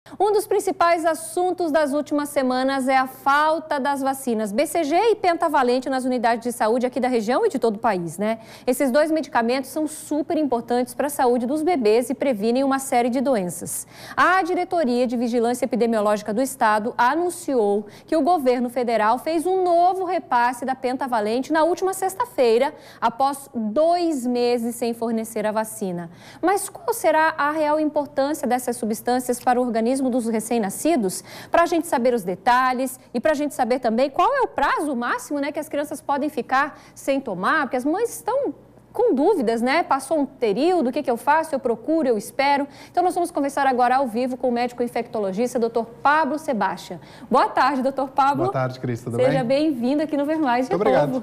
Um dos principais assuntos das últimas semanas é a falta das vacinas BCG e pentavalente nas unidades de saúde aqui da região e de todo o país, né? Esses dois medicamentos são super importantes para a saúde dos bebês e previnem uma série de doenças. A Diretoria de Vigilância Epidemiológica do Estado anunciou que o governo federal fez um novo repasse da pentavalente na última sexta-feira, após 2 meses sem fornecer a vacina. Mas qual será a real importância dessas substâncias para o organismo dos recém-nascidos? Para a gente saber os detalhes e para a gente saber também qual é o prazo máximo, né, que as crianças podem ficar sem tomar, porque as mães estão com dúvidas, né? Passou um período, o que eu faço? Eu procuro, eu espero. Então, nós vamos conversar agora ao vivo com o médico infectologista, Dr. Pablo Sebastian. Boa tarde, Dr. Pablo. Boa tarde, Cris, tudo bem? Seja bem-vindo aqui no Ver Mais de novo. Obrigado.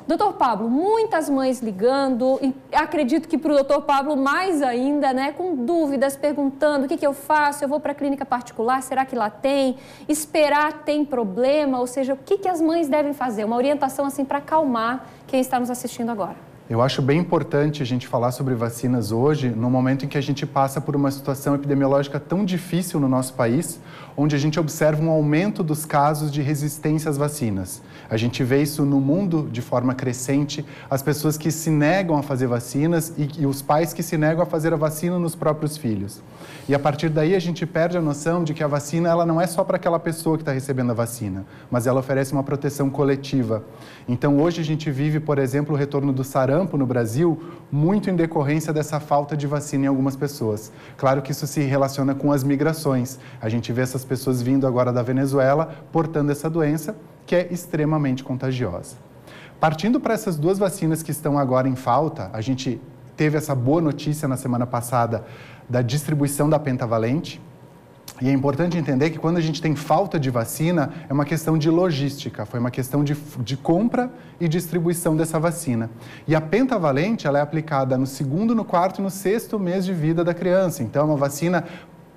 Dr. Pablo, muitas mães ligando, e acredito que para o Dr. Pablo mais ainda, né? Com dúvidas, perguntando o que eu faço, eu vou para a clínica particular, será que lá tem? Esperar tem problema? Ou seja, o que as mães devem fazer? Uma orientação assim para acalmar quem está nos assistindo agora. Eu acho bem importante a gente falar sobre vacinas hoje, no momento em que a gente passa por uma situação epidemiológica tão difícil no nosso país, onde a gente observa um aumento dos casos de resistência às vacinas. A gente vê isso no mundo de forma crescente, as pessoas que se negam a fazer vacinas e os pais que se negam a fazer a vacina nos próprios filhos. E a partir daí a gente perde a noção de que a vacina ela não é só para aquela pessoa que está recebendo a vacina, mas ela oferece uma proteção coletiva. Então hoje a gente vive, por exemplo, o retorno do sarampo no Brasil, muito em decorrência dessa falta de vacina em algumas pessoas. Claro que isso se relaciona com as migrações. A gente vê essas pessoas vindo agora da Venezuela portando essa doença, que é extremamente contagiosa. Partindo para essas duas vacinas que estão agora em falta, a gente teve essa boa notícia na semana passada da distribuição da pentavalente. E é importante entender que quando a gente tem falta de vacina, é uma questão de logística, foi uma questão de compra e distribuição dessa vacina. E a pentavalente, ela é aplicada no 2º, no 4º e no 6º mês de vida da criança. Então, é uma vacina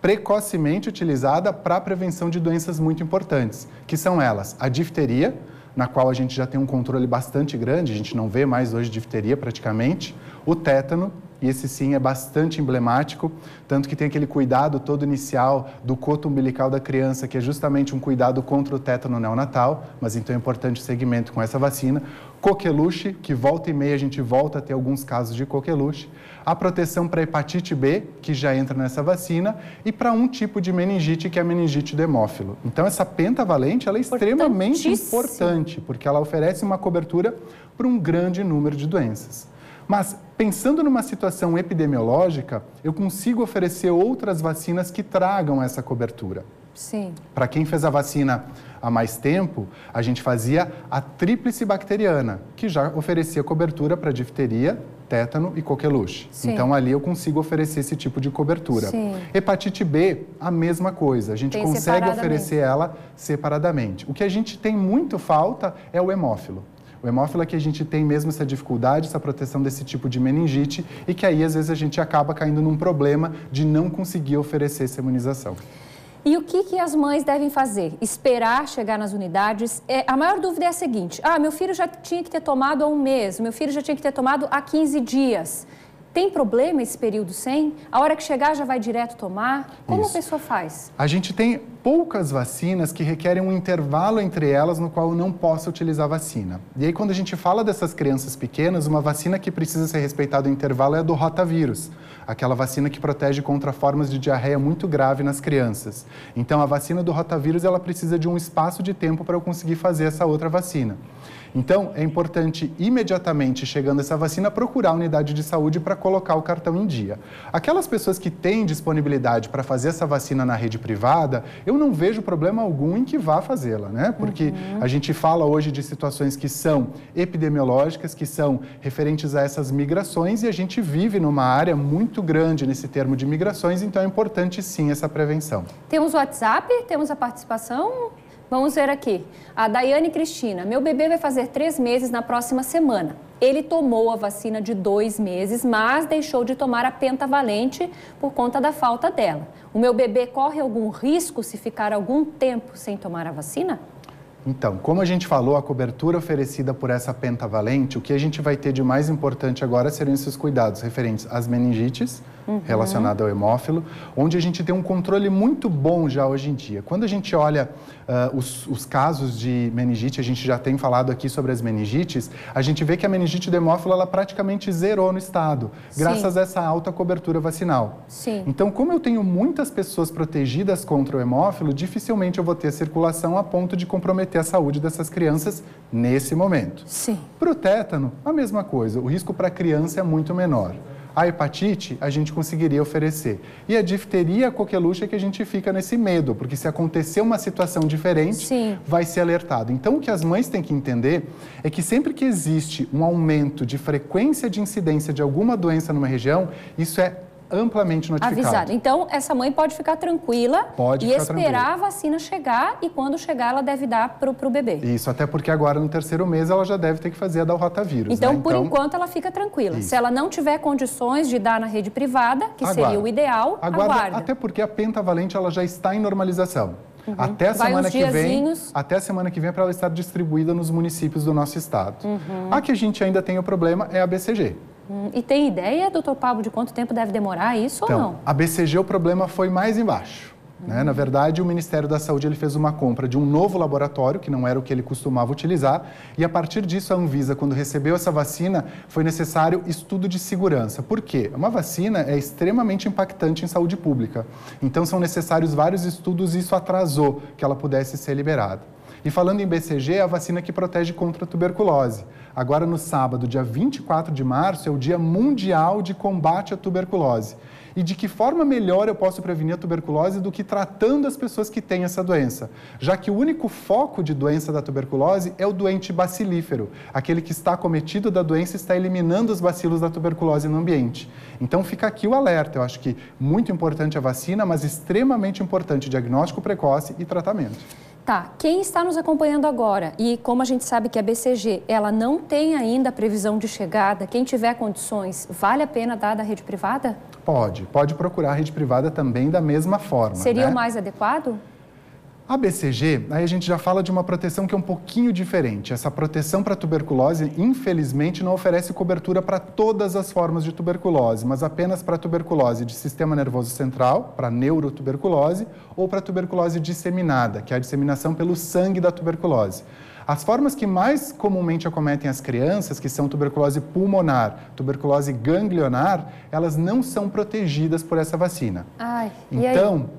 precocemente utilizada para a prevenção de doenças muito importantes, que são elas, a difteria, na qual a gente já tem um controle bastante grande, a gente não vê mais hoje difteria praticamente, o tétano, e esse sim é bastante emblemático, tanto que tem aquele cuidado todo inicial do coto umbilical da criança, que é justamente um cuidado contra o tétano neonatal, mas então é importante o segmento com essa vacina. Coqueluche, que volta e meia a gente volta a ter alguns casos de coqueluche. A proteção para hepatite B, que já entra nessa vacina, e para um tipo de meningite, que é a meningite do hemófilo. Então essa pentavalente, ela é extremamente importante, porque ela oferece uma cobertura para um grande número de doenças. Mas, pensando numa situação epidemiológica, eu consigo oferecer outras vacinas que tragam essa cobertura. Sim. Para quem fez a vacina há mais tempo, a gente fazia a tríplice bacteriana, que já oferecia cobertura para difteria, tétano e coqueluche. Sim. Então, ali eu consigo oferecer esse tipo de cobertura. Sim. Hepatite B, a mesma coisa. A gente consegue oferecer ela separadamente. O que a gente tem muito falta é o hemófilo. O hemófilo é que a gente tem mesmo essa dificuldade, essa proteção desse tipo de meningite e que aí, às vezes, a gente acaba caindo num problema de não conseguir oferecer essa imunização. E o que as mães devem fazer? Esperar chegar nas unidades? A maior dúvida é a seguinte: meu filho já tinha que ter tomado há 1 mês, meu filho já tinha que ter tomado há 15 dias. Tem problema esse período sem? A hora que chegar já vai direto tomar? Como a pessoa faz? A gente tem poucas vacinas que requerem um intervalo entre elas no qual eu não posso utilizar a vacina. E aí, quando a gente fala dessas crianças pequenas, uma vacina que precisa ser respeitada o intervalo é a do rotavírus, aquela vacina que protege contra formas de diarreia muito grave nas crianças. Então, a vacina do rotavírus, ela precisa de um espaço de tempo para eu conseguir fazer essa outra vacina. Então, é importante, imediatamente chegando essa vacina, procurar a unidade de saúde para colocar o cartão em dia. Aquelas pessoas que têm disponibilidade para fazer essa vacina na rede privada, eu não vejo problema algum em que vá fazê-la, né? Porque a gente fala hoje de situações que são epidemiológicas, que são referentes a essas migrações, e a gente vive numa área muito grande nesse termo de migrações, então é importante sim essa prevenção. Temos o WhatsApp, temos a participação. Vamos ver aqui. A Daiane Cristina: meu bebê vai fazer 3 meses na próxima semana. Ele tomou a vacina de 2 meses, mas deixou de tomar a pentavalente por conta da falta dela. O meu bebê corre algum risco se ficar algum tempo sem tomar a vacina? Então, como a gente falou, a cobertura oferecida por essa pentavalente, o que a gente vai ter de mais importante agora serão esses cuidados referentes às meningites, relacionado ao hemófilo, onde a gente tem um controle muito bom já hoje em dia. Quando a gente olha os casos de meningite, a gente já tem falado aqui sobre as meningites, a gente vê que a meningite do hemófilo, ela praticamente zerou no estado, graças a essa alta cobertura vacinal. Sim. Então, como eu tenho muitas pessoas protegidas contra o hemófilo, dificilmente eu vou ter circulação a ponto de comprometer a saúde dessas crianças nesse momento. Sim. Para o tétano, a mesma coisa, o risco para a criança é muito menor. A hepatite, a gente conseguiria oferecer. E a difteria e a coqueluche é que a gente fica nesse medo, porque se acontecer uma situação diferente, vai ser alertado. Então, o que as mães têm que entender é que sempre que existe um aumento de frequência de incidência de alguma doença numa região, isso é amplamente notificado. Avisado. Então, essa mãe pode ficar tranquila e esperar a vacina chegar e quando chegar ela deve dar para o bebê. Isso, até porque agora no 3º mês ela já deve ter que fazer a da rotavírus. Então, né? por enquanto, ela fica tranquila. Isso. Se ela não tiver condições de dar na rede privada, que seria o ideal, aguarda. Até porque a pentavalente ela já está em normalização. Até a semana que vem, para ela estar distribuída nos municípios do nosso estado. A que a gente ainda tem o problema é a BCG. E tem ideia, doutor Pablo, de quanto tempo deve demorar isso ou não? A BCG, o problema foi mais embaixo. Né? Na verdade, o Ministério da Saúde ele fez uma compra de um novo laboratório, que não era o que ele costumava utilizar, e a partir disso a Anvisa, quando recebeu essa vacina, foi necessário estudo de segurança. Por quê? Uma vacina é extremamente impactante em saúde pública. Então, são necessários vários estudos e isso atrasou que ela pudesse ser liberada. E falando em BCG, é a vacina que protege contra a tuberculose. Agora, no sábado, dia 24 de março, é o Dia Mundial de Combate à Tuberculose. E de que forma melhor eu posso prevenir a tuberculose do que tratando as pessoas que têm essa doença? Já que o único foco de doença da tuberculose é o doente bacilífero, aquele que está acometido da doença e está eliminando os bacilos da tuberculose no ambiente. Então fica aqui o alerta, eu acho que muito importante a vacina, mas extremamente importante o diagnóstico precoce e tratamento. Tá, quem está nos acompanhando agora e como a gente sabe que a BCG, ela não tem ainda previsão de chegada, quem tiver condições, vale a pena dar da rede privada? Pode procurar a rede privada também da mesma forma. Seria né? o mais adequado? A BCG, aí a gente já fala de uma proteção que é um pouquinho diferente. Essa proteção para tuberculose, infelizmente, não oferece cobertura para todas as formas de tuberculose, mas apenas para tuberculose de sistema nervoso central, para neurotuberculose, ou para tuberculose disseminada, que é a disseminação pelo sangue da tuberculose. As formas que mais comumente acometem as crianças, que são tuberculose pulmonar, tuberculose ganglionar, elas não são protegidas por essa vacina. Então,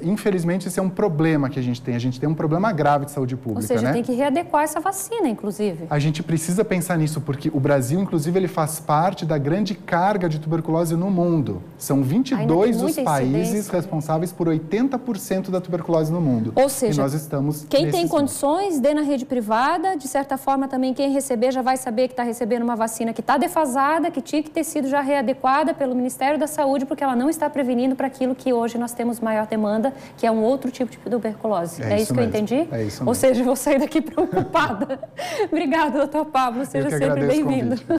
infelizmente, esse é um problema que a gente tem um problema grave de saúde pública. Ou seja, né? tem que readequar essa vacina, inclusive. A gente precisa pensar nisso, porque o Brasil, inclusive, ele faz parte da grande carga de tuberculose no mundo. São 22 os países responsáveis por 80% da tuberculose no mundo. Ou seja, e nós estamos quem tem condições, dê na rede privada, de certa forma também quem receber já vai saber que está recebendo uma vacina que está defasada, que tinha que ter sido já readequada pelo Ministério da Saúde, porque ela não está prevenindo para aquilo que hoje nós temos maior demanda, que é um outro tipo de tuberculose. É isso que eu entendi? É isso mesmo. Ou seja, vou sair daqui preocupada. Obrigada, doutor Pablo. Seja sempre bem-vindo.